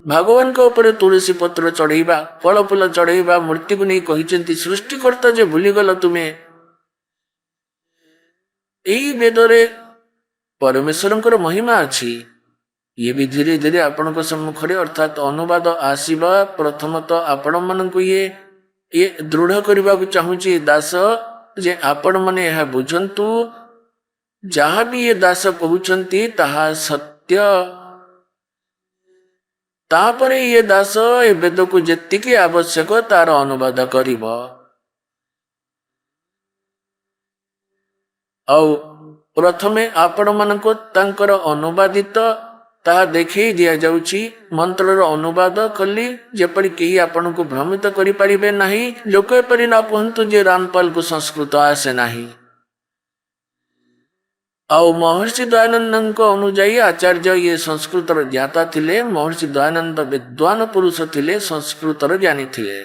भगवान के ऊपर तुलसी पत्र चढ़ेवा फल फूल चढ़ेवा मूर्ति को नहीं कही सृष्टिकर्ता जे भूलीगल तुम्हें यही वेदरे परमेश्वर महिमा अच्छी ये भी धीरे धीरे आपण सम्मुखें अर्थात अनुवाद आसवा प्रथम तो आपण मन को ये दृढ़ करने को चाहूँगी दास जे आपण मैंने यह बुझंतु जहाँ भी ये दास कहते ताहा सत्य तापर ये दास ए वेद को जेतिकी आवश्यक तार अनुवाद करिब आउ प्रथमे आपण मानको तांकर अनुवादित ताहा देखई दिया जाउची मंत्रर अनुवाद कली जेपरि केही आपण को भ्रमित करि परिबे नाही लोक एपरि ना कहंतु जे रामपाल को संस्कृत आसे नाही आउ महर्षि दयानंद अनुजाई आचार्य ये संस्कृत ज्ञाता थिले महर्षि दयानंद विद्वान पुरुष थिले संस्कृत ज्ञानी थिले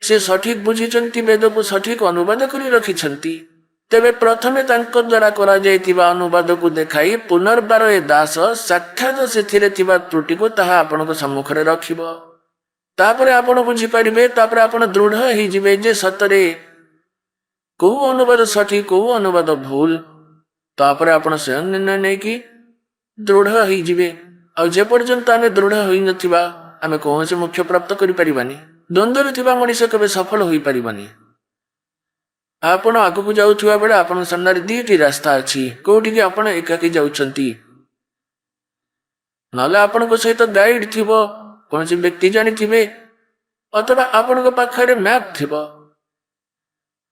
से सठिक बुझिचंती वेद को सठिक अनुवाद करि रखिछंती तेबे प्रथमे तांको द्वारा करा जायतिबा अनुवाद को देखाई पुनर्बार ए दास साक्षात सेथिरे थिबा त्रुटि को ताहा आपनको सम्मुखरे रखिबो तापरे आपण बुझि परिबे तापरे आपण दृढ़ हेइ जिवे जे सतरे को अनुवाद सठिक को अनुवाद भूल तापरे आपण स्वयं निर्णय नै कि दृढ़ हेइ जिवे आ जे पर्यंत आमे दृढ़ होई नथिबा आमे कोनसे मोक्ष प्राप्त करि परिबानी द्वंद्वरे थिबा मनुष्य केबे सफल होई परिबानी आपण आगु को जाउथुवा बेले आपण सामने दीटी रास्ता अछि कोठी कि आपण एकाकी जाउछंती नले आपण को सहित गाइड थिबो कोनसे व्यक्ति जानि थिबे अथवा आपण को पाखरे मैप थिबो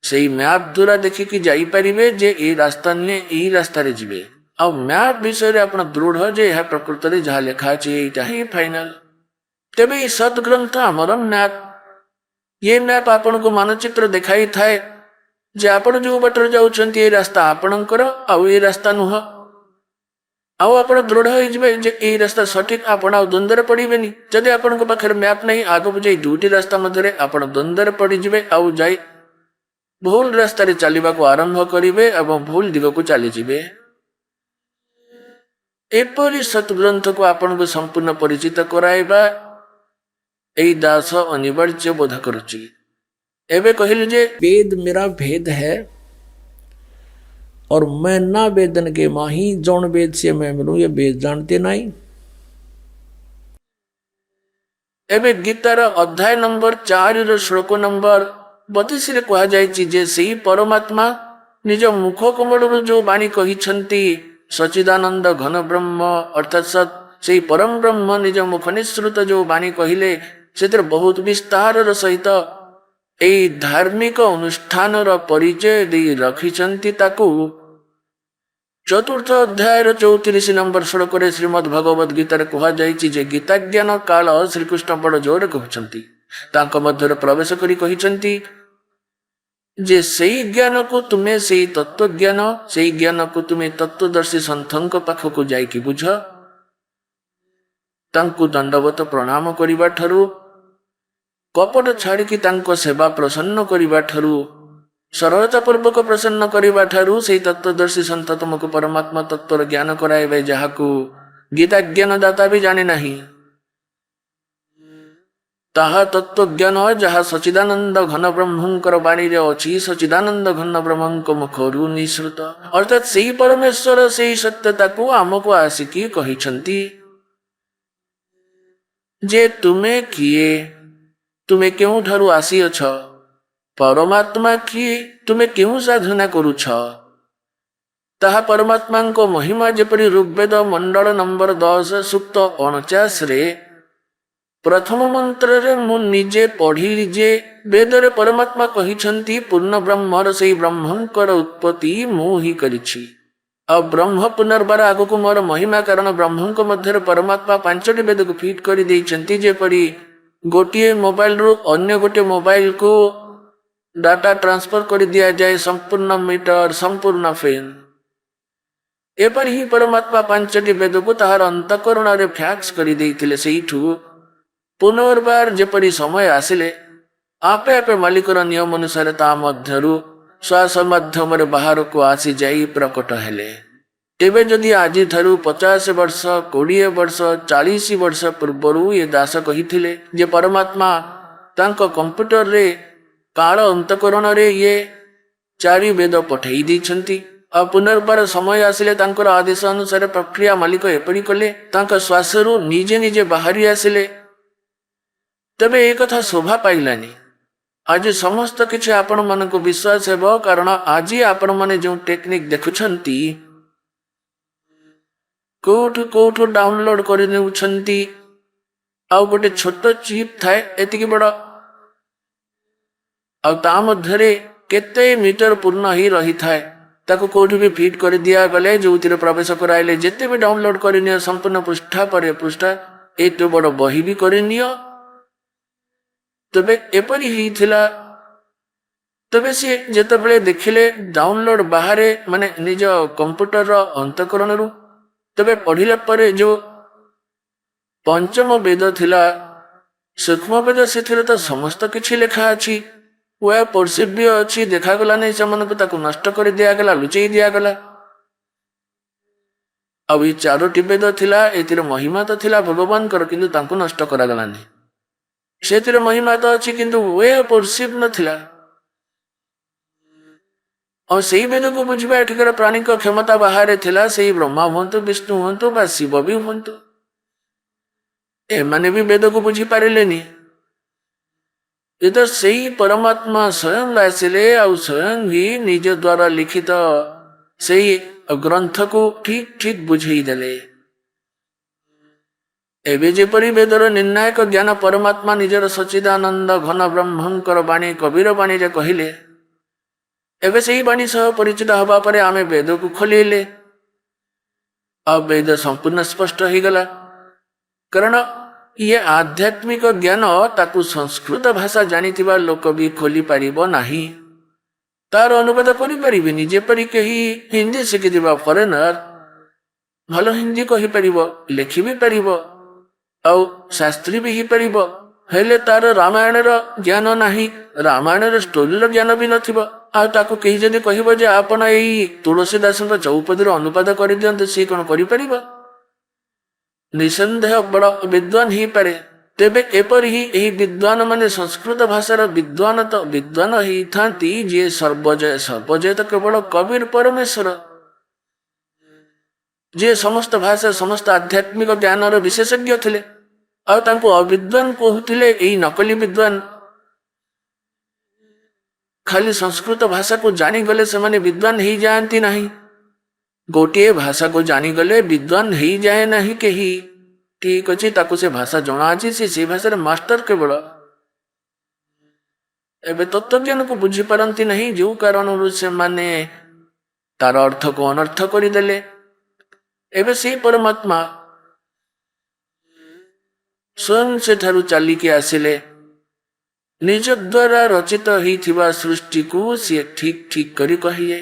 सेही मैप द्वारा देखि कि जाई परिबे जे ए रास्ता ने ए रास्ता रे जिवे आ मैप विषय रे आपण दृढ़ जे यह प्रकृत रे जहा लिखा अछि एटा ही फाइनल तबे ई सत ग्रंथ हमर मैप ये मैप आपण को मानचित्र देखाई थाए जे आपण जो बटर जाउछंती ए रास्ता आपणकर आउ ए रास्ता नुह आउ आपण दृढ़ होई जिवे जे ए रास्ता सठिक आपण आ द्वंद्वरे पड़िबेनी जदि आपण को पाखरे मैप नहीं आगो बुझे दुटी रास्ता मध्यरे आपण द्वंद्वरे पड़ि जिवे आउ जाई भूल रास्ता रे चलिबा को आरंभ करिवे एवं भूल दिग को चली जिवे एपरि सतग्रंथ को आपण को संपूर्ण परिचित कराइबा एई दास अनिवार्य बोध करुची एबे कहिलु जे वेद मेरा भेद है और मैं ना वेदन के माही जौन वेद से मैं मिलूं ये वेद जानते नहीं एबे गीतार अध्याय नंबर 4 श्लोक नंबर 32 रे कहा जायछि जे सेही परमात्मा निज मुख कमलरु जो वाणी कहिछंती सच्चिदानंद घन ब्रह्म अर्थात सत सेही परम ब्रह्म निज मुख निसृत जो वाणी कहिले सेतर बहुत विस्तार सहित एई धार्मिक अनुष्ठान परिचय दे रखिछंती ताकू चतुर्थ अध्याय 34 नंबर श्लोक रे श्रीमद् भगवद गीता रे कहा जायछि जे गीता ज्ञान काल श्रीकृष्ण बड़ जोर कहउछंती तांको मध्य प्रवेश करी कहिछंती जे सेई ज्ञान को तुम्हें सेई तत्व ज्ञान सेई ज्ञान को तुम्हें तत्वदर्शी संतंक पाख को जाई कि बुझ तांको दंडवत प्रणाम करिबा ठरू कपट छाड़ी की तांको सेवा प्रसन्न करिबा ठरू सरलता पूर्वक प्रसन्न करिबा ठरू सेई तत्वदर्शी संत तुमको परमात्मा तत्वर ज्ञान कराइबे जहाकू गीता ज्ञान दाता भी जाने नहीं ताहा तत्व ज्ञान जहा सच्चिदानंद घन ब्रह्मंकर वाणी रे अछि सच्चिदानंद घन ब्रह्मंक मुखरु निसृत अर्थात सेई परमेश्वर सेई सत्यता को हमको आसिकी कहिछंती जे तुमे किए तुमे केउ ठारू आसी अछ परमात्मा किए तुमे केउ साधना करूछ ताहा परमात्मा को महिमा जेपरि ऋग्वेद मंडल नंबर 10 सूक्त 49 रे प्रथम मंत्र रे मु निजे पढ़ी जे वेद रे परमात्मा कहिछंती पूर्ण ब्रह्मर सेई ब्रह्मंकर उत्पत्ति मु ही करिछि आ ब्रह्म पुनर्बार आगो को मोर महिमा कारण ब्रह्मंक मध्य परमात्मा पांचटी वेद को फिट कर देइछंती जेपरि गोटे मोबाइल रु अन्य गोटे मोबाइल को डाटा ट्रांसफर कर दिया जाए संपूर्ण मीटर संपूर्ण फैन एपर ही परमात्मा पांचटी वेद को ताहार अंतकरण रे फैक्स कर देइथिले सेइठु पुनर्बार जेपरि समय आसिले आपे आपे मालिकर नियम अनुसार ता मध्यरु श्वास माध्यम रे बाहर को आसी जाई प्रकट हेले तेबे जदि आज ठारू 50 वर्ष 20 वर्ष 40 वर्ष पूर्वर ये दास कही जे परमात्मा तांको कंप्यूटर रे काल अंतकरण रे ये 4 वेद पठेई दी आ पुनर्बार समय आसिले तांकर आदेश अनुसार प्रक्रिया मालिक एपरी कले श्वासरू निजे निजे बाहरी आसिले तबे एक कथा शोभा पाइलानी। आज समस्त किछि आपण मानको विश्वास हेबो कारण आज आपण माने जो टेक्निक देखुछंती कोठु कोठु डाउनलोड कर नेउछंती आउ गोटे छोट चिप थाए एतिकी बड़ आउ ता मध्यरे केते मीटर पूर्ण ही रही थाए ताको कोठु भी फिट कर दिया गले जोतिर प्रवेश कराइले जेते भी डाउनलोड करनियो संपूर्ण पृष्ठा पर पृष्ठा एतो बड़ बही भी करनियो तबे एपरी ही थिला। तबे सी जेतेबेले देखिले डाउनलोड बाहरे माने निज कंप्यूटर रो अंतकरण रु तबे पढ़िला परे जो पंचम वेद थिला सूक्ष्म वेद से तो समस्त किछि लेखा अछि वह परसिव भी अच्छी देखा गला नहीं से नष्ट कर दिगला लुचई दिगला। अब ये 4टी वेद थिला एतिर महिमा तो थिला भगवान कर किंतु तांको नष्ट करागला नहीं से महिमा तो अच्छी किंतु वह परसिव नथिला और सही वेद को बुझा एठिकर प्राणी को क्षमता बाहर थिला सही ब्रह्मा हूँ विष्णु हूँ बा शिव भी हूँ एमाने भी वेद को बुझी पारिलेनी ये तो सही परमात्मा स्वयं आसिले और स्वयं ही निज द्वारा लिखित सही ग्रंथ को ठीक ठीक बुझे देले। एबे जेपरी वेदर निर्णायक ज्ञान परमात्मा निजर सच्चिदानंद घन ब्रह्मंकर बाणी कबीर बाणी जे कहिले एबे सही बाणी सह परिचित हवा परे आमे वेद को खोलिले अब वेद संपूर्ण स्पष्ट हो गला कारण ये आध्यात्मिक ज्ञान ताकू संस्कृत भाषा जानिथिबा लोक भी खोली पारिबो नाही तार अनुवाद करि परिबेनी जेपरि कही हिंदी शिखिथिबा फॉरेनर भलो हिंदी कहि परिबो लेखि भी परिबो औ शास्त्री भी ही परिबो हेले तार रामायण रो ज्ञान नाही रामायण रो स्टोरी रो ज्ञान भी नथिबो आ ताकू कहि जदि कहिबो जे आपण एई तुलसीदास रो चौपदी रो अनुवाद करि दियंते से कोन करि परिबो निसंदेह बड़ विद्वान ही पारे तेबे एपर ही एही विद्वान माने संस्कृत भाषार विद्वान तो विद्वान ही थांती जे सर्वजय तो केवल कबीर परमेश्वर जे समस्त भाषा समस्त आध्यात्मिक ज्ञान विशेषज्ञ थिले और तांको अविद्वान कहूथिले एही नकली विद्वान खाली संस्कृत भाषा को जानी गले से माने विद्वान ही जानती नहीं गोटे भाषा को जानी गले विद्वान ही जाए नहीं कही ठीक अच्छे ताकू से भाषा जना अच्छी से भाषा मास्टर केवल एबे तत्वज्ञान को बुझी पारती नहीं जो कारण से माने तार अर्थ को अनर्थ करदेले एबे से परमात्मा स्वयं से ठारू चलिके आसिले निज द्वारा रचित ही सृष्टि को सी ठीक ठीक करी कहिए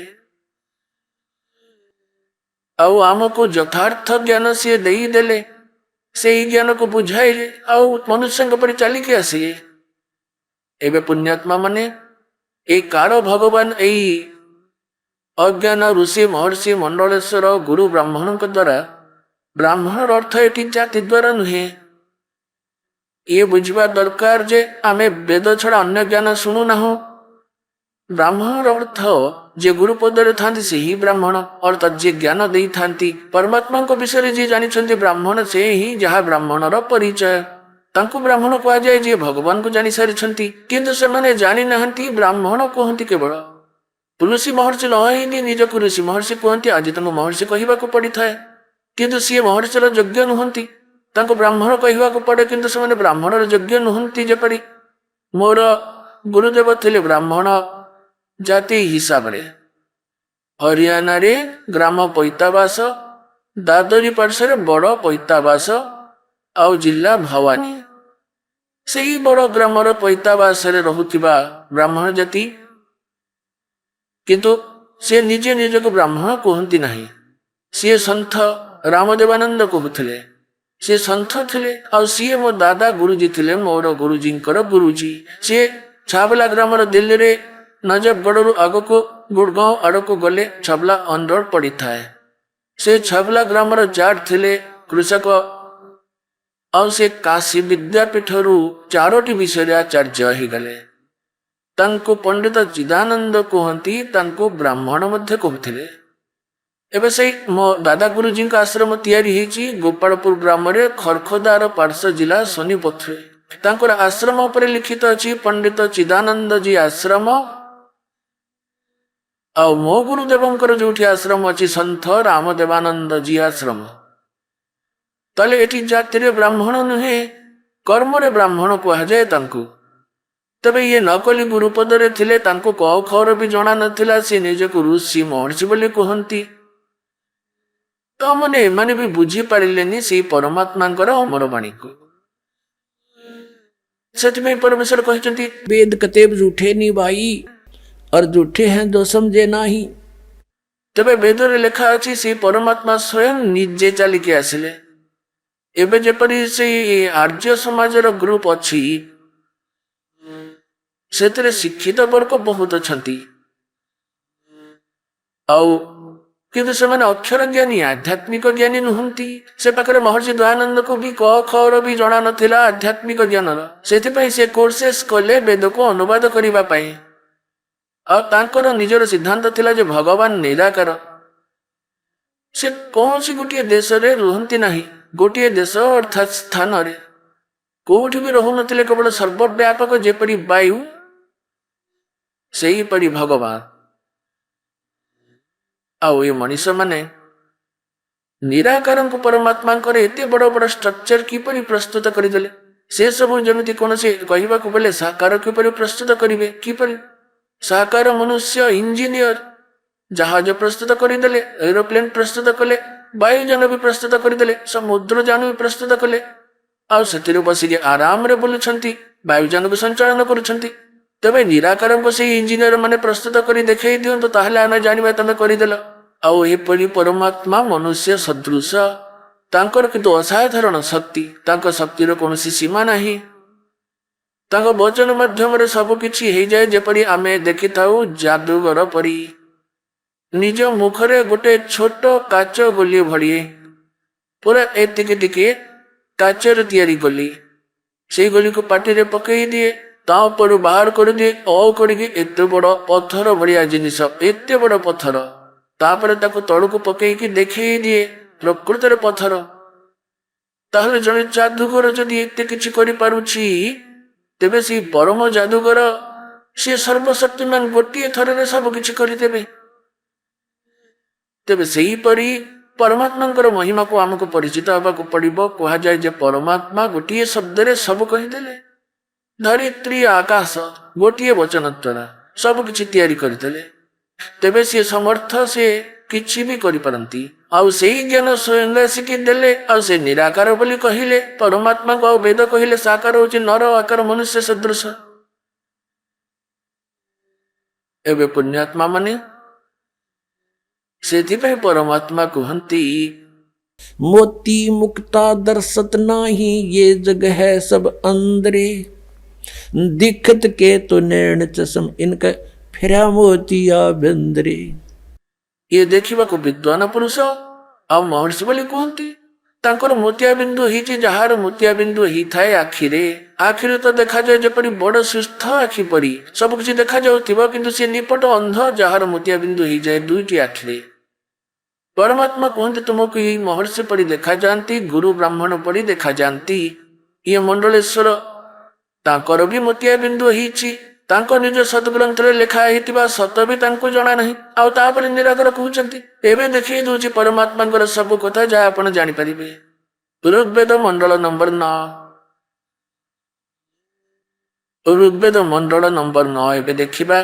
आउ आमको यथार्थ ज्ञान सी देले से ज्ञान को बुझाइले आउ मनुष्य पर चलिके आसिए एबे पुण्यात्मा माने ए काल भगवान एई अज्ञान ऋषि महर्षि मंडलेश्वर गुरु ब्राह्मण द्वारा ब्राह्मण अर्थ एटी जाति द्वारा नुहे ये बुझवा दरकार जे आमे वेद छड़ा अन्य ज्ञान शुणु ना ब्राह्मण अर्थ जे गुरुपदरे थांती से ही ब्राह्मण अर्थात जे ज्ञान दे थांती परमात्मा को विषय जी जानी ब्राह्मण से ही जहाँ ब्राह्मणर परिचय तांको ब्राह्मण कह जाए जे भगवान को जानी सारी किंतु से माने जानी नहंती ब्राह्मण कहती केवल तुलसी महर्षि लही निजक ऋषि महर्षि कहती आज तुम महर्षि कहवाक पड़ी थाए किंतु सी महर्षिर योग्य नुहंती तांको ब्राह्मण कहवाक पड़े किंतु से ब्राह्मणर योग्य नुहंती जेपरी मोर गुरुदेव थिले ब्राह्मण जाति हिसाब रे हरियाणा रे ग्राम पैताबास दादरी पार्श्व बड़ पैताबास आउ जिला भवानी से ही बड़ ग्राम पैताबास रहुथिबा ब्राह्मण जाति किंतु से निजे निज को ब्राह्मण कहती नहीं सी सन्थ रामदेवानंद कहते सी सन्थ थिले आ सी मो दादा गुरुजी थिले मोर गुरुजी गुरुजी सी छाबला ग्राम दिल्ली रे नजफगढ़ आग को गुड़गांव आड़ को गले छबला ऑन रोड पड़ी थाए से छबला ग्रामर जाट थिले कृषक ଆଉ ସେ କାଶୀ ବିଦ୍ୟାପୀଠରୁ 4ଟି ବିଷୟରେ ଆଚାର୍ଯ୍ୟ ହେଇଗଲେ। ତାଙ୍କୁ ପଣ୍ଡିତ ଚିଦାନନ୍ଦ କୁହନ୍ତି, ତାଙ୍କୁ ବ୍ରାହ୍ମଣ ମଧ୍ୟ କହୁଥିଲେ। ଏବେ ସେଇ ମୋ ଦାଦା ଗୁରୁଜୀଙ୍କ ଆଶ୍ରମ ତିଆରି ହେଇଛି ଗୋପାଳପୁର ଗ୍ରାମରେ, ଖରଖୋଦାର ପାର୍ଶ୍ୱ ଜିଲ୍ଲା ସୋନିପଥରେ। ତାଙ୍କର ଆଶ୍ରମ ଉପରେ ଲିଖିତ ଅଛି ପଣ୍ଡିତ ଚିଦାନନ୍ଦଜୀ ଆଶ୍ରମ। ଆଉ ମୋ ଗୁରୁଦେବଙ୍କର ଯୋଉଠି ଆଶ୍ରମ ଅଛି ସନ୍ଥ ରାମଦେବାନନ୍ଦଜୀ ଆଶ୍ରମ। ତାହେଲେ ଏଠି ଜାତିରେ ବ୍ରାହ୍ମଣ ନୁହେଁ, କର୍ମରେ ବ୍ରାହ୍ମଣ କୁହାଯାଏ ତାଙ୍କୁ। ତେବେ ଇଏ ନକଲି ଗୁରୁପଦରେ ଥିଲେ, ତାଙ୍କୁ କ ଖର ବି ଜଣା ନଥିଲା, ସେ ନିଜକୁ ଋଷି ମହର୍ଷି ବୋଲି କୁହନ୍ତି। ତ ମାନେ ଏମାନେ ବି ବୁଝିପାରିଲେନି ସେଇ ପରମାତ୍ମାଙ୍କର ଅମର ବାଣୀକୁ। ସେଥିପାଇଁ ପରମେଶ୍ୱର କହିଛନ୍ତି वेद कतेब रूठे नी भाई और रूठे हैं जो समझे नाही। ତେବେ ବେଦରେ ଲେଖା ଅଛି ସେଇ ପରମାତ୍ମା ସ୍ୱୟଂ ନିଜେ ଚାଲିକି ଆସିଲେ। ଏବେ ଯେପରି ସେଇ ଆର୍ଯ୍ୟ ସମାଜର ଗ୍ରୁପ ଅଛି, ସେଥିରେ ଶିକ୍ଷିତ ବର୍ଗ ବହୁତ ଅଛନ୍ତି, ଆଉ କିନ୍ତୁ ସେମାନେ ଅକ୍ଷର ଜ୍ଞାନୀ, ଆଧ୍ୟାତ୍ମିକ ଜ୍ଞାନୀ ନୁହନ୍ତି। ସେ ପାଖରେ ମହର୍ଷି ଦୟାନନ୍ଦକୁ ବି କ ଖର ବି ଜଣା ନଥିଲା ଆଧ୍ୟାତ୍ମିକ ଜ୍ଞାନର। ସେଥିପାଇଁ ସେ କୋର୍ସେସ୍ କଲେ ବେଦକୁ ଅନୁବାଦ କରିବା ପାଇଁ। ଆଉ ତାଙ୍କର ନିଜର ସିଦ୍ଧାନ୍ତ ଥିଲା ଯେ ଭଗବାନ ନିରାକାର। ସେ କୌଣସି ଗୋଟିଏ ଦେଶରେ ରୁହନ୍ତି ନାହିଁ, ଗୋଟିଏ ଦେଶ ଅର୍ଥାତ୍ ସ୍ଥାନରେ କୋଉଠି ବି ରହୁନଥିଲେ, କେବଳ ସର୍ବବ୍ୟାପକ ଯେପରି ବାୟୁ ସେହିପରି ଭଗବାନ। ଆଉ ଏ ମଣିଷମାନେ ନିରାକାରଙ୍କୁ ପରମାତ୍ମାଙ୍କର ଏତେ ବଡ଼ ବଡ଼ ଷ୍ଟ୍ରକ୍ଚର କିପରି ପ୍ରସ୍ତୁତ କରିଦେଲେ? ସେ ସବୁ ଯେମିତି କୌଣସି କହିବାକୁ ଗଲେ ସାକାର କିପରି ପ୍ରସ୍ତୁତ କରିବେ? କିପରି ସାକାର ମନୁଷ୍ୟ ଇଞ୍ଜିନିୟର ଜାହାଜ ପ୍ରସ୍ତୁତ କରିଦେଲେ, ଏରୋପ୍ଲେନ ପ୍ରସ୍ତୁତ କଲେ, ବାୟୁଯାନ ବି ପ୍ରସ୍ତୁତ କରିଦେଲେ, ସମୁଦ୍ରଯାନ ବି ପ୍ରସ୍ତୁତ କଲେ, ଆଉ ସେଥିରେ ବସିକି ଆରାମରେ ବୁଲୁଛନ୍ତି, ବାୟୁଯାନକୁ ସଞ୍ଚାଳନ କରୁଛନ୍ତି। ତେବେ ନିରାକାରଙ୍କୁ ସେଇ ଇଞ୍ଜିନିୟର ମାନେ ପ୍ରସ୍ତୁତ କରି ଦେଖେଇ ଦିଅନ୍ତୁ, ତାହେଲେ ଆମେ ଜାଣିବା ତମେ କରିଦେଲ। ଆଉ ଏପରି ପରମାତ୍ମା ମନୁଷ୍ୟ ସଦୃଶ, ତାଙ୍କର କିନ୍ତୁ ଅସାଧାରଣ ଶକ୍ତି, ତାଙ୍କ ଶକ୍ତିର କୌଣସି ସୀମା ନାହିଁ। ତାଙ୍କ ବଚନ ମାଧ୍ୟମରେ ସବୁ କିଛି ହେଇଯାଏ, ଯେପରି ଆମେ ଦେଖିଥାଉ ଯାଦୁଗର ପରି। ନିଜ ମୁଖରେ ଗୋଟେ ଛୋଟ କାଚ ଗୋଲି ଭଳି, ପୁରା ଏତିକି ଟିକେ କାଚର ତିଆରି ଗୋଲି, ସେଇ ଗୋଲିକୁ ପାଟିରେ ପକେଇ ଦିଏ, ତା ଉପରୁ ବାହାର କରିଦିଏ, କରିକି ଏତେ ବଡ଼ ପଥର ଭଳିଆ ଜିନିଷ, ଏତେ ବଡ଼ ପଥର, ତାପରେ ତାକୁ ତଳକୁ ପକେଇକି ଦେଖେଇ ଦିଏ ପ୍ରକୃତରେ ପଥର। ତାହେଲେ ଜଣେ ଯାଦୁଗର ଯଦି ଏତେ କିଛି କରିପାରୁଛି, ତେବେ ସେଇ ପରମ ଯାଦୁଗର ସିଏ ସର୍ବଶକ୍ତିମାନ, ଗୋଟିଏ ଥରରେ ସବୁ କିଛି କରିଦେବେ। ତେବେ ସେହିପରି ପରମାତ୍ମାଙ୍କର ମହିମାକୁ ଆମକୁ ପରିଚିତ ହେବାକୁ ପଡ଼ିବ। କୁହାଯାଏ ଯେ ପରମାତ୍ମା ଗୋଟିଏ ଶବ୍ଦରେ ସବୁ କହିଦେଲେ। ଧରିତ୍ରୀ ଆକାଶ ଗୋଟିଏ ବଚନ ଦ୍ୱାରା ସବୁ କିଛି ତିଆରି କରିଦେଲେ। ତେବେ ସିଏ ସମର୍ଥ, ସିଏ କିଛି ବି କରିପାରନ୍ତି। ଆଉ ସେଇ ଜ୍ଞାନ ସ୍ୱୟଂ ଆସିକି ଦେଲେ, ଆଉ ସେ ନିରାକାର ବୋଲି କହିଲେ ପରମାତ୍ମାକୁ। ଆଉ ବେଦ କହିଲେ ସାକାର ହଉଛି ନର ଆକାର ମନୁଷ୍ୟ ସଦୃଶ। ଏବେ ପୁଣ୍ୟାତ୍ମା ମାନେ ସେଥିପାଇଁ ପରମାତ୍ମା କୁହନ୍ତି मोती मुक्ता दर्शत नाही, ये जग है सब अंदरे। दिखत के तो नैण चषम, इनका फिरा मोतिया बिंदरे। ଇଏ ଦେଖିବାକୁ ବିଦ୍ୱାନ ପୁରୁଷ ଆଉ ମହର୍ଷି ବୋଲି କୁହନ୍ତି। ତାଙ୍କର ମୋତିଆ ବିନ୍ଦୁ ହେଇଛି, ଯାହାର ମୋତିଆ ବିନ୍ଦୁ ହେଇଥାଏ ଆଖିରେ। ଆଖିରେ ତ ଦେଖାଯାଏ ଯେପରି ବଡ଼ ସୁସ୍ଥ ଆଖି ପରି ସବୁ କିଛି ଦେଖାଯାଉଥିବ, କିନ୍ତୁ ସେ ନିପଟ ଅନ୍ଧ, ଯାହାର ମୋତିଆ ବିନ୍ଦୁ ହେଇଯାଏ ଦୁଇଟି ଆଖିରେ। ପରମାତ୍ମା କୁହନ୍ତି ତୁମକୁ ଏଇ ମହର୍ଷି ପରି ଦେଖାଯାଆନ୍ତି, ଗୁରୁ ବ୍ରାହ୍ମଣ ପରି ଦେଖାଯାଆନ୍ତି। ଇଏ ମଣ୍ଡଳେଶ୍ୱର, ତାଙ୍କର ବି ମୋତିଆ ବିନ୍ଦୁ ହେଇଛି। ତାଙ୍କ ନିଜ ସଦ୍ଗ୍ରନ୍ଥରେ ଲେଖା ହେଇଥିବା ସତ ବି ତାଙ୍କୁ ଜଣା ନାହିଁ, ଆଉ ତାପରେ ନିରାକାର କହୁଛନ୍ତି। ଏବେ ଦେଖେଇ ଦଉଛି ପରମାତ୍ମାଙ୍କର ସବୁ କଥା, ଯାହା ଆପଣ ଜାଣିପାରିବେ। ଋଗ୍ବେଦ ମଣ୍ଡଳ ନମ୍ବର 9, ଋଗ୍ବେଦ ମଣ୍ଡଳ ନମ୍ବର 9 ଏବେ ଦେଖିବା।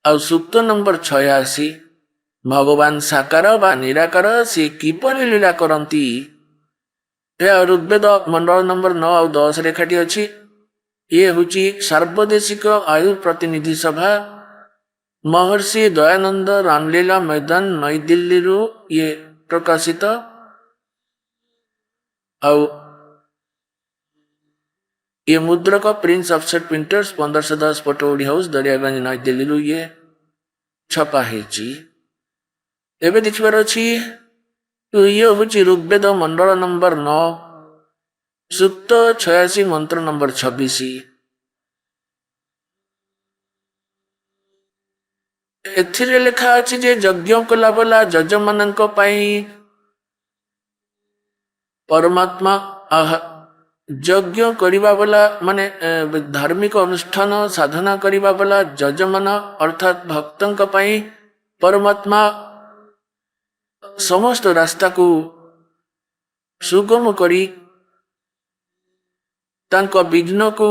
ଆଉ ସୂକ୍ତ ନମ୍ବର 86, ଭଗବାନ ସାକାର ବା ନିରାକାର ସେ କିପରି ଲୀଳା କରନ୍ତି। ଏହା ଋଗ୍ବେଦ ମଣ୍ଡଳ ନମ୍ବର 9 ଆଉ 10 ରେଖାଟି ଅଛି। ଇଏ ହେଉଛି ସାର୍ବଦେଶିକ ଆୟୁ ପ୍ରତିନିଧି ସଭା, ମହର୍ଷି ଦୟାନନ୍ଦ ରାମଲୀଳା ମୈଦାନ ନଈଦିଲ୍ଲୀରୁ ଇଏ ପ୍ରକାଶିତ। ଆଉ ଇଏ ମୁଦ୍ରକ prince offset printers 1510 Pataudi house Daryaganj ନଈଦିଲ୍ଲୀରୁ ଇଏ ଛପା ହେଇଛି। एबे देखिबार अछि ये होछि ऋग्वेद मंडल नंबर 9 सूक्त 86 मंत्र नंबर 26। एथिरे लेखा अछि जे यज्ञ कला बला जजमानक पई परमात्मा यज्ञ करिबा वाला माने धार्मिक अनुष्ठान साधना करिबा वाला जजमान अर्थात भक्तंक पई परमात्मा समस्त रास्ता को सुगम करी तांको विघ्न को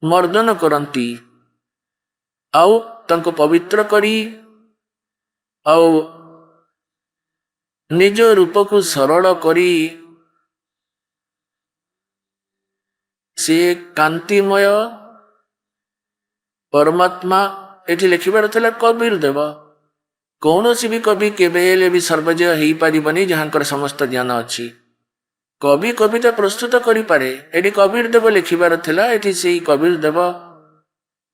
मर्दन करंती आउ तांको पवित्र करी आउ निज रूप को सरल करी से कांतिमय परमात्मा एठी लिखिबार थिला कबीर देव कौन सी भी कवि केबेले भी सर्वजय हो पारिबनी जहांकर समस्त ज्ञान अच्छी कवि कविता प्रस्तुत करि पारे एठी कबीर देव लिखिबार थिला एठी सेही कबीर देव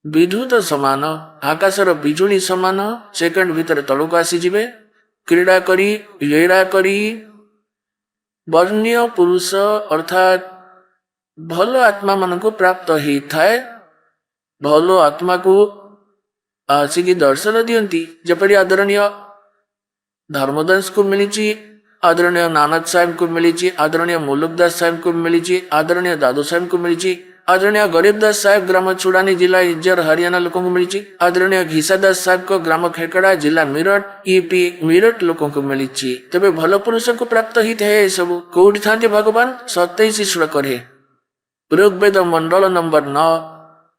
विद्युत समान आकाशर बिजुली समान सेकेंड भीतर तलक आसी जिवे क्रीड़ा करी लीला करी वर्ण्य पुरुष अर्थात भल आत्मा मान को प्राप्त ही थाए भल आत्मा को आसिकी दर्शन दियंती जपरी आदरणीय धर्मदास को मिली आदरणीय नानक साहेब को मिली आदरणीय मुलुकदास साहेब को मिली आदरणीय दादू साहेब को मिली आदरणीय गरीबदास साहेब ग्राम चुड़ानी जिला इज्जर हरियाणा लोगों को मिली आदरणीय घिसादास साहेब को ग्राम खेकड़ा जिला मीरठ ईपी मीरठ लोगों को मिली तेरे भल पुरुष को प्राप्त ही थे सब कौटी था भगवान 27 श्लोक ऋग्वेद मंडल नंबर 9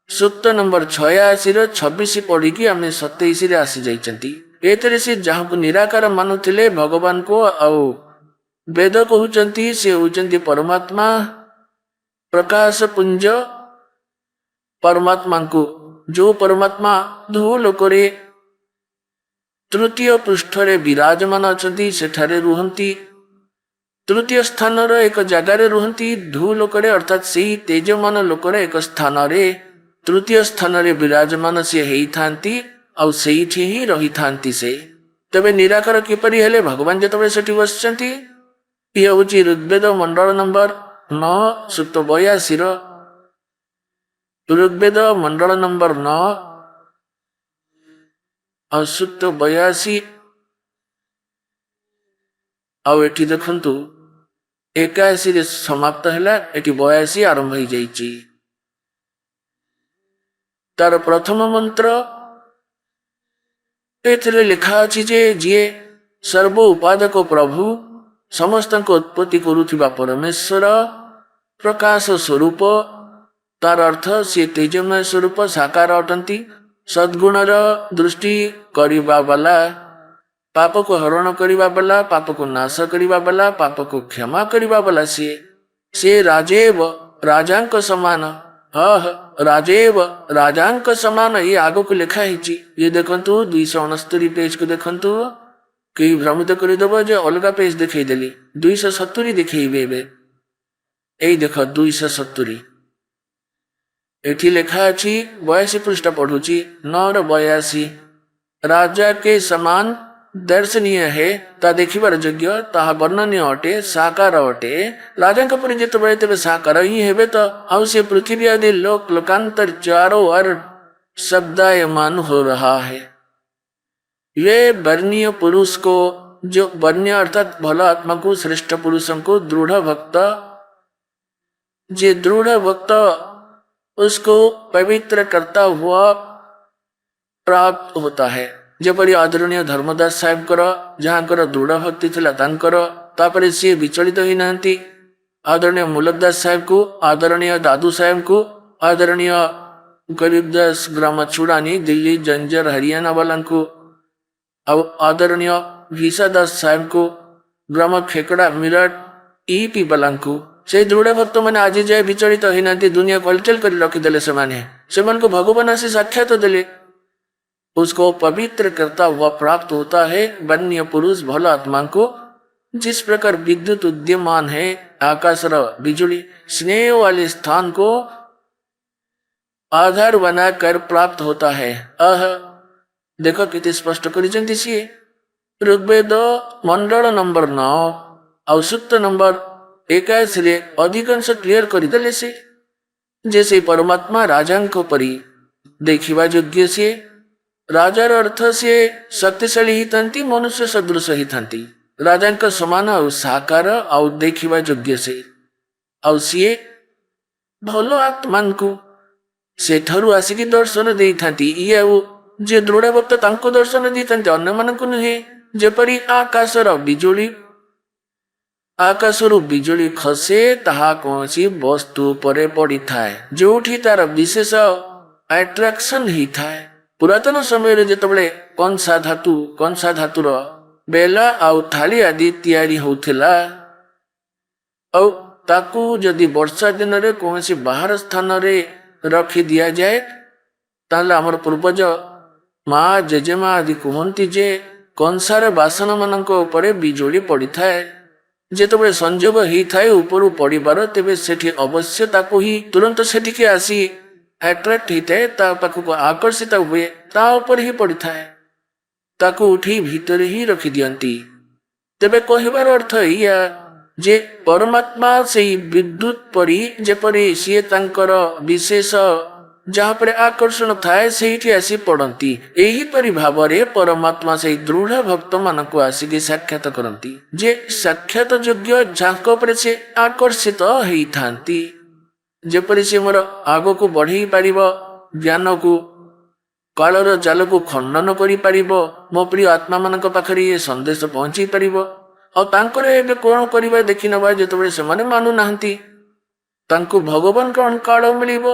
सूक्त नंबर 86 26 पढ़ी की आम 27 आसी जाइछंती एतरे से जहाँ को निराकार मानुथिले भगवान को आउ वेद कहउचंती से होचंती परमात्मा प्रकाश पुंज परमात्मा को जो परमात्मा धूल करे तृतीय पृष्ठ रे विराजमान अछंती सेठारे रुहंती तृतीय स्थान एक जगार रुहंती धूल करे अर्थात सेही तेजमान लोकर एक स्थान रे तृतीय स्थान रे विराजमान से हेई थांती आउ सेठी ही रही थांती से तबे निराकार किपरि हेले भगवान जतबे सेठी बसचंती ये होची ऋग्वेद मंडल नंबर 9 सूक्त 82 ऋग्वेद मंडल नंबर 9 और सूक्त 82 आउ एठी देखंतु 81 रे समाप्त हैला एठी 82 आरंभ हो जाइछि तार प्रथम मंत्र एथिरे लिखा अछि जे जिए सर्व उपादक प्रभु समस्त को उत्पत्ति करुथिबा परमेश्वर प्रकाश स्वरूप तार अर्थ से तेजमय स्वरूप साकार अटंती सद्गुणर दृष्टि करिबा वाला पाप को हरण करिबा वाला पाप को नाश करिबा वाला पाप को क्षमा करिबा वाला से राजेव राजांक समान राजेव राजांक समान ये आगो को लिखा है ये देखंतु 269 पेज को देखंतु कई भ्रमित करदेव जे अलगा पेज देखई देली 270 देखइबे एबे एई देख 270 एठी लिखा अछि 82 पृष्ठ पढ़ुची 982 राजा के समान दर्शनीय है ता देखिबार योग्य ताहा वर्णनीय अटे साकार अटे राजा परि जेतबे तेबे साकार ही हेबे तो आउ से पृथ्वी आदि लोक लोकांतर चारों ओर शब्दायमान हो रहा है वे वर्णीय पुरुष को जो वर्ण्य अर्थात भला आत्मा को श्रेष्ठ पुरुषों को दृढ़ भक्त जे दृढ़ भक्त उसको पवित्र करता हुआ प्राप्त होता है जपरी आदरणीय धर्मदास साहेब कर जहाँ कर दृढ़ भक्ति थिला तांकर तापरे सी विचलित ही नहंती आदरणीय मुलकदास साहेब को आदरणीय दादू साहेब को आदरणीय गरीबदास ग्राम चुड़ानी दिल्ली जंजर हरियाणा वालन को आदरणीय घिसादास साहेब को ग्राम खेकड़ा मीरठ ईपी वालन को से दृढ़ भक्त मैंने आज जाए विचलित ही नहंती दुनिया को हलचल कर रखीदेले से भगवान आसी साक्षात देले उसको पवित्र करता हुआ प्राप्त होता है वन्य पुरुष भल आत्मा को जिस प्रकार विद्युत उद्यमान है आकाश बिजुली स्नेह वाले स्थान को आधार बनाकर प्राप्त होता है देखो कितने स्पष्ट करिसेंती सी ऋग्वेद मंडल नंबर 9 ଆଉ ସୂକ୍ତ ନମ୍ବର 21 ଅଧିକାଂଶ କ୍ଲିୟର କରିଦେଲେ ସେ ଯେ ସେ ପରମାତ୍ମା ରାଜାଙ୍କ ପରି ଦେଖିବା ଯୋଗ୍ୟ ସିଏ। ରାଜାର ଅର୍ଥ ସିଏ ଶକ୍ତିଶାଳୀ ହେଇଥାନ୍ତି, ମନୁଷ୍ୟ ସଦୃଶ ହେଇଥାନ୍ତି। ରାଜାଙ୍କ ସମାନ ଆଉ ସାକାର ଆଉ ଦେଖିବା ଯୋଗ୍ୟ ସେ। ଆଉ ସିଏ ଭଲ ଆତ୍ମାନଙ୍କୁ ସେଠାରୁ ଆସିକି ଦର୍ଶନ ଦେଇଥାନ୍ତି। ଇଏ ଆଉ ଯିଏ ଦୃଢ ଭକ୍ତ ତାଙ୍କୁ ଦର୍ଶନ ଦେଇଥାନ୍ତି, ଅନ୍ୟମାନଙ୍କୁ ନୁହେଁ। ଯେପରି ଆକାଶରୁ ବିଜୁଳି ଖସେ, ତାହା କୌଣସି ବସ୍ତୁ ଉପରେ ପଡ଼ିଥାଏ ଯୋଉଠି ତାର ବିଶେଷ ଆଟ୍ରାକ୍ସନ ହେଇଥାଏ। ପୁରାତନ ସମୟରେ ଯେତେବେଳେ କଂସା ଧାତୁର ବେଲା ଆଉ ଥାଳି ଆଦି ତିଆରି ହଉଥିଲା, ଆଉ ତାକୁ ଯଦି ବର୍ଷା ଦିନରେ କୌଣସି ବାହାର ସ୍ଥାନରେ ରଖି ଦିଆଯାଏ, ତାହେଲେ ଆମର ପୂର୍ବଜ ମା ଜେଜେମା ଆଦି କୁହନ୍ତି ଯେ କଂସାର ବାସନ ମାନଙ୍କ ଉପରେ ବିଜୁଳି ପଡ଼ିଥାଏ। ଯେତେବେଳେ ସଂଯୋଗ ହେଇଥାଏ ଉପରୁ ପଡ଼ିବାର, ତେବେ ସେଠି ଅବଶ୍ୟ ତାକୁ ହିଁ ତୁରନ୍ତ ସେଠିକି ଆସି ଆଟ୍ରାକ୍ଟ ହେଇଥାଏ, ତା ପାଖକୁ ଆକର୍ଷିତ ହୁଏ, ତା ଉପରେ ହିଁ ପଡ଼ିଥାଏ। ତାକୁ ଉଠି ଭିତରେ ହିଁ ରଖିଦିଅନ୍ତି। ତେବେ କହିବାର ଅର୍ଥ ଏଇଆ ଯେ ପରମାତ୍ମା ସେଇ ବିଦ୍ୟୁତ ପରି, ଯେପରି ସିଏ ତାଙ୍କର ବିଶେଷ ଯାହା ଉପରେ ଆକର୍ଷଣ ଥାଏ ସେଇଠି ଆସି ପଡ଼ନ୍ତି, ଏହିପରି ଭାବରେ ପରମାତ୍ମା ସେଇ ଦୃଢ ଭକ୍ତ ମାନଙ୍କୁ ଆସିକି ସାକ୍ଷାତ କରନ୍ତି, ଯେ ସାକ୍ଷାତ ଯୋଗ୍ୟ ଯାହାଙ୍କ ଉପରେ ସେ ଆକର୍ଷିତ ହେଇଥାନ୍ତି। ଯେପରି ସେ ମୋର ଆଗକୁ ବଢେଇ ପାରିବ ଜ୍ଞାନକୁ, କାଳର ଜାଲକୁ ଖଣ୍ଡନ କରିପାରିବ, ମୋ ପ୍ରିୟ ଆତ୍ମା ମାନଙ୍କ ପାଖରେ ଇଏ ସନ୍ଦେଶ ପହଞ୍ଚେଇ ପାରିବ। ଆଉ ତାଙ୍କର ଏବେ କଣ କରିବା ଦେଖିନେବା। ଯେତେବେଳେ ସେମାନେ ମାନୁନାହାନ୍ତି, ତାଙ୍କୁ ଭଗବାନ କଣ କାଳ ମିଳିବ,